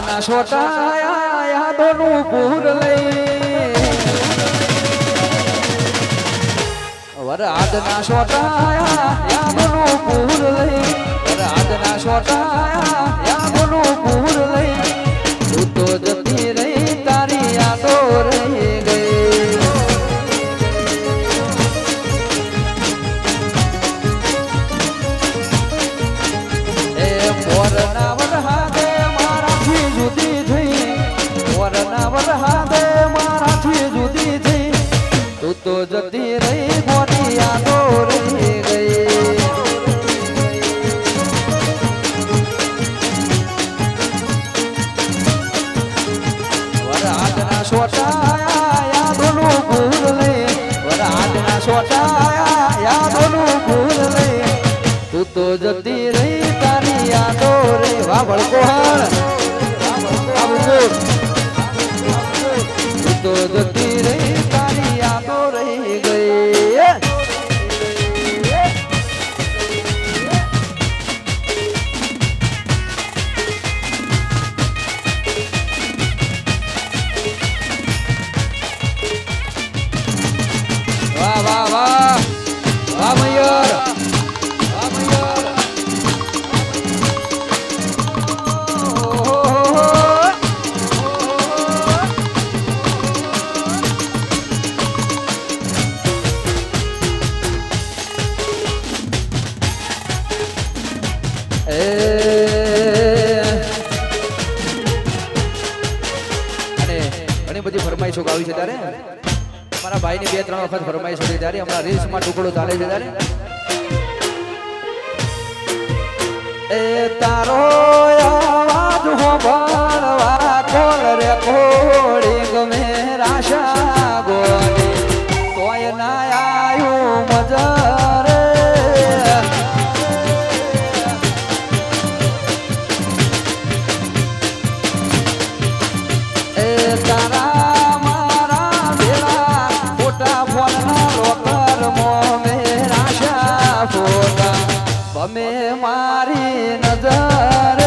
આજના છોટા યાદોનું પૂર લઈ વરરાજના છોટા યાદોનું પૂર લઈ વરરાજના છોટા યાદોનું પૂર લઈ તું તો જતી રહી તારી યાદો રહી ગઈ એ મોરના વરહાદે મારાથી જુદી થઈ મોરના વરહાદે મારાથી જુદી થઈ તું તો જતી રહી મોટી યાદો રહી ગઈ વરરાજના છોટા યાદોનું પૂર લઈ વરરાજના છોટા યાદોનું પૂર લઈ તું તો જતી રહી તારી યાદો રે વાહ ભડકોહળ તું તો જતી રહી તારી યાદો રહી ગઈ વાહ વાહ વાહ વાહ મયુર વાહ મયુર અને ઘણી બધી ફરમાઈશો ગાવી છે ત્યારે મારા ભાઈની 2-3 વખત ફરમાઈશ હતી ત્યારે હમણાં રીલ્સમાં ટુકડો ચાલે છે ત્યારે એ તારો આવાજ હોબળવા કોલ રે કોડી ગમે રાશા ગોની તોય ના આયું મજરે એ તારા તમે મારી નજર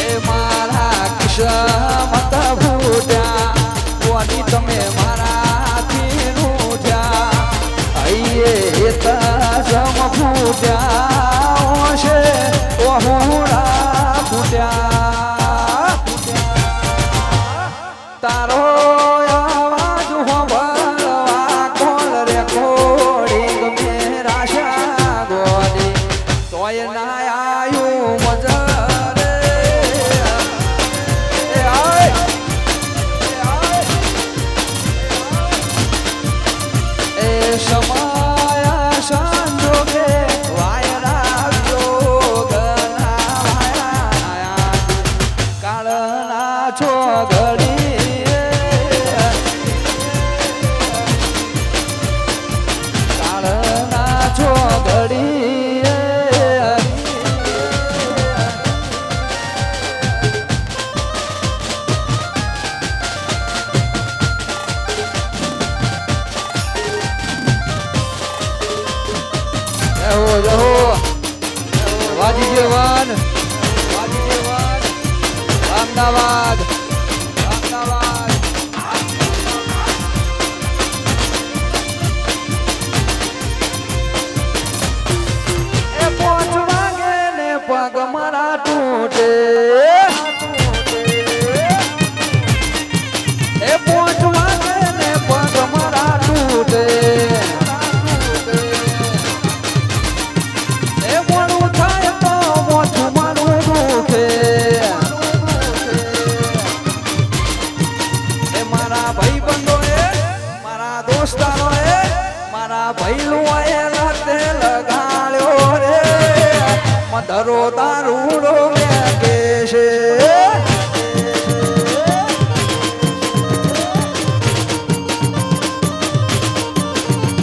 એ મારા કિસ્મત ફૂટ્યા કોની તમે મારાથી રૂઠ્યા આઈએ તસમ ફૂટ્યા છે ઓહુડા ફૂટ્યા તારો અમદાવાદ અમદાવાદ એ 5 વાગે ને પગ મારા તૂટે એ 5 વાગે ને પગ મારા તૂટે દરો દારૂડો કે છે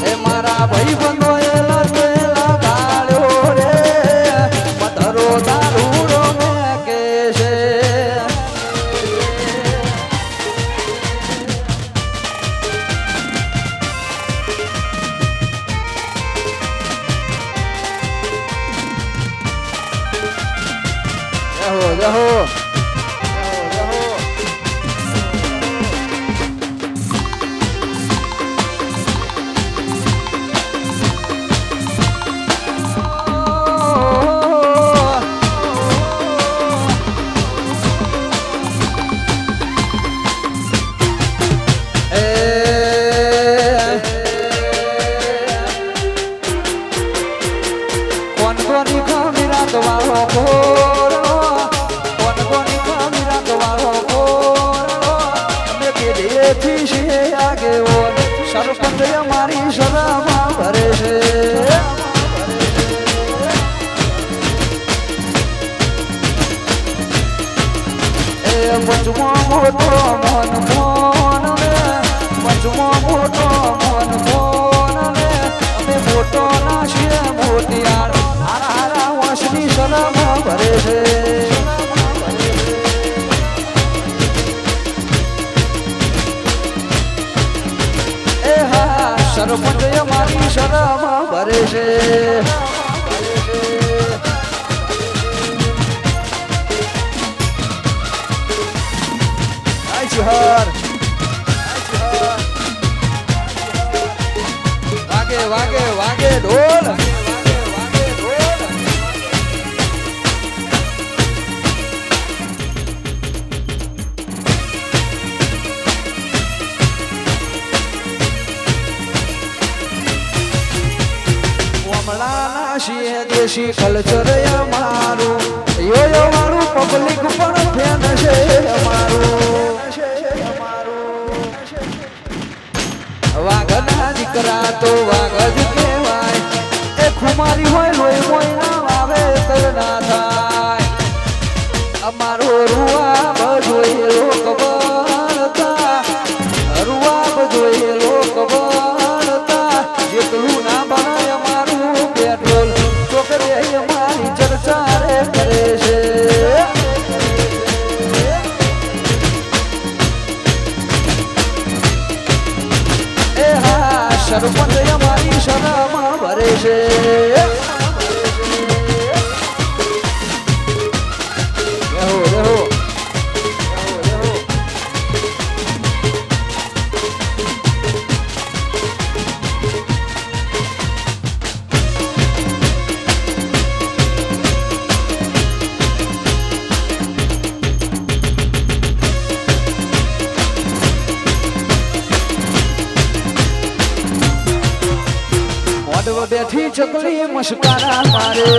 એ મારા ભાઈ બંધો એ લગાડ્યો રે દરો દારૂડો કે છે રહો સરપંચ અમારી સભામાં ભરે છે એ પંચમો મોટો મોન મોન પંચમો મોટો મોન મોન અમે મોટો ના છીએ મોટિયાર હારા હારા વંશની સભામાં ભરે છે સરપંચ અમારી સભામાં ભરે છે વાગે વાગે વાગે ઢોલ દેશી કલ્ચર અમારું યો મારું પબ્લિક પણ ફેન છે અમારું વાઘના દીકરા તો વાઘ જ કહેવાય એ ખુમારી હોય લોહી મોય ના આવે તર ના થાય અમારો રૂઆબ જોઈએ લોક બળતા રૂઆબ જોઈએ લોક બળતા જેટલું ના બનાય અમારું પેટ્રોલ અમારી ચર્ચા રે કરે છે એ હા સરપંચ અમારી સભામાં ભરે છે બેઠી ચકલી મસ્કારા મારે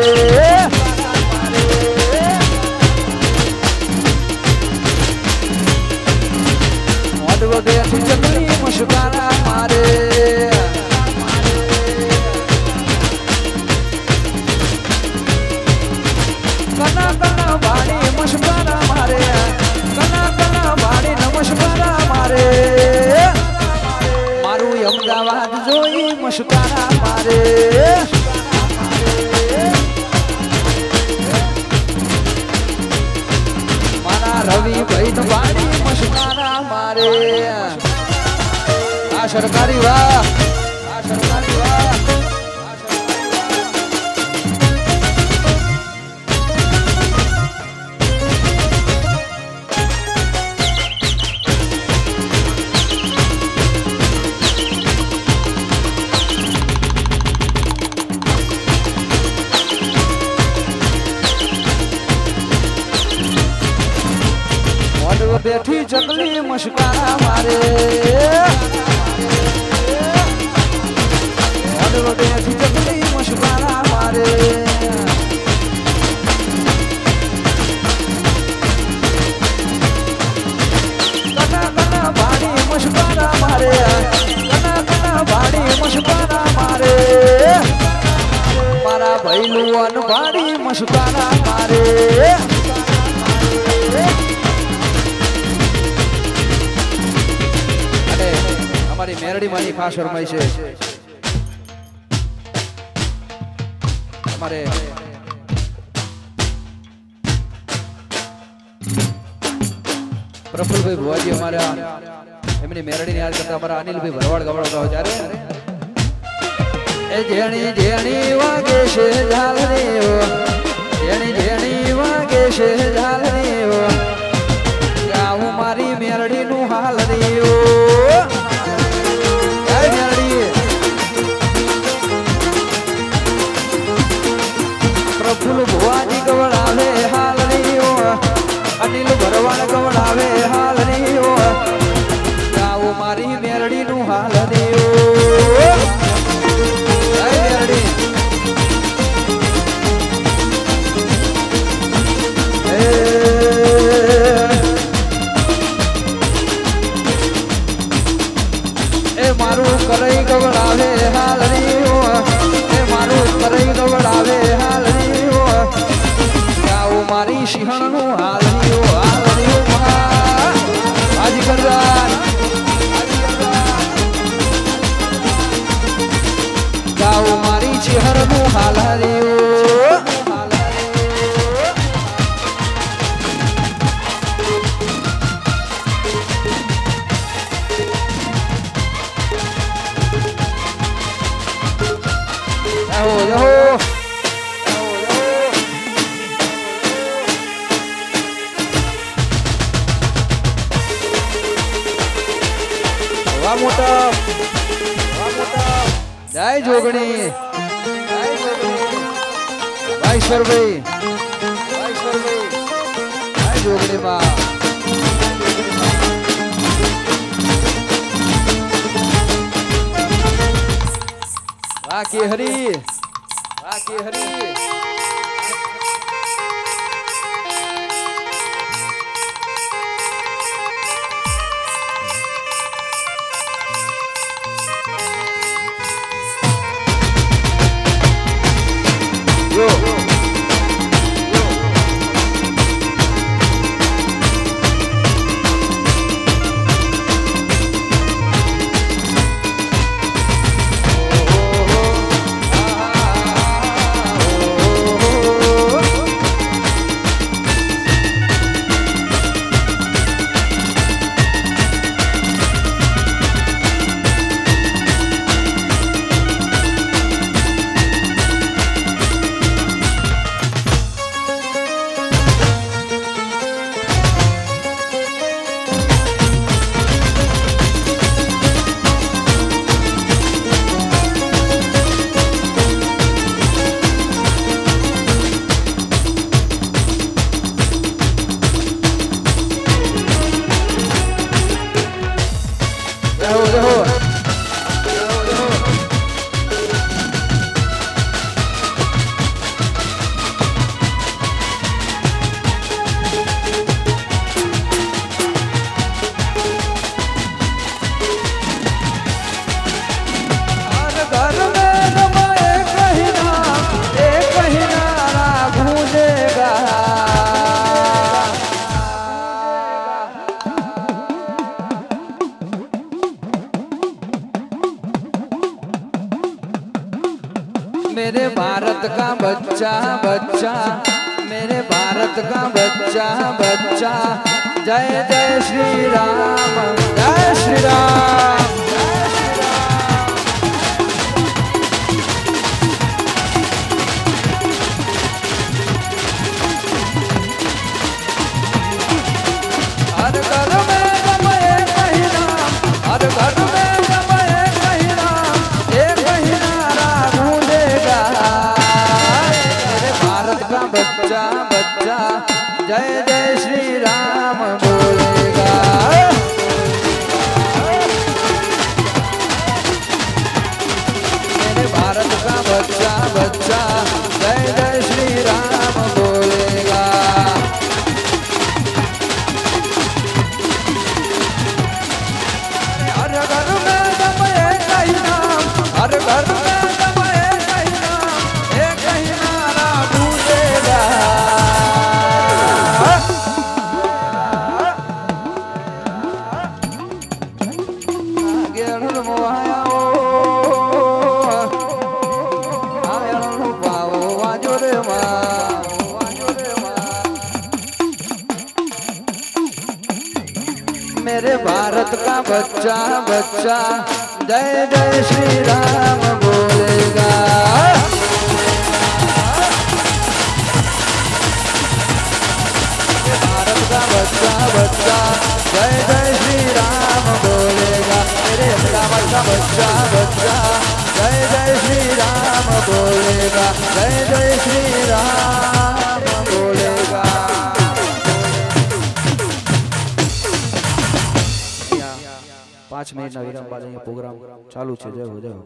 બેઠી ચકલી મસ્કારા મારે કના કના વાડી મસ્કારા મારે કના કના વાડી નમસ્કારા મારે મારું અમદાવાદ જોઈ મસ્કારા મારે મારા રવિ ભાઈ વાડી મસ્કારા મારે આ સરકારી વાહ આ સરકારી વાહ બેઠી ચકલી મસ્કારા મારે બેઠી ચકલી મસ્કારા મારે કના કના ભાડી મસ્કારા મારે કના કના ભાડી મસ્કારા મારે મારા ભૈલું ભાડી મસ્કારા મારે અમારી મેરડી માની ખાસ ફરમાઈ છે અમારે પ્રફુલભાઈ ભુવાજી અમારા એમની મેરડીને યાદ કરતા અમારા અનિલભાઈ ભરવાડ ગવડો જ્યારે એ જેણી જેણી વાગે છે ઝાલની જેણી જેણી વાગે છે ઝાલરીઓ ગાવું મારી મેરડી નું હાલરીઓ પ્રફુલ ભુવાજી ગવડાવે હાલરીઓ અનિલ ભરવાડ ગવડાવે હાલરીઓ ગાવું મારી મેરડી નું હાલરીઓ મેરડી મારું કરઈ ગવડાવે હાલરીઓ એ મારું કરઈ ગવડાવે હાલરીઓ ગાવું મારી સિંહણ નું હાલરીઓ હાલરીઓ હાજી કરદાર ગાવું મારી ચહેર નું હાલરીઓ જય જોગણી ભાઈ જય જોગણી માં વાહ કે હરી मेरे भारत का बच्चा बच्चा मेरे भारत का बच्चा बच्चा जय जय श्री राम जय श्री राम हर घर में रमे कहीं नाम हर घर में रमे कहीं नाम एक महीना गूंजेगा मेरे भारत का बच्चा बच्चा जय जय श्री राम बोलेगा मेरे भारत का बच्चा बच्चा जय जय श्री राम बोलेगा हर घर में रमे कहीं नाम हर घर में रमे कहीं नाम एक महीना गूंजेगा मेरे भारत का बच्चा बच्चा जय जय श्री राम बोलेगा जय जय श्री राम बोलेगा मेरे रावण का बच्चा बच्चा जय जय श्री राम बोलेगा जय जय श्री राम बोलेगा 5 મિનિટના વિરામ બાદ અહીંયા પ્રોગ્રામ ચાલુ છે. જય હો જય હો.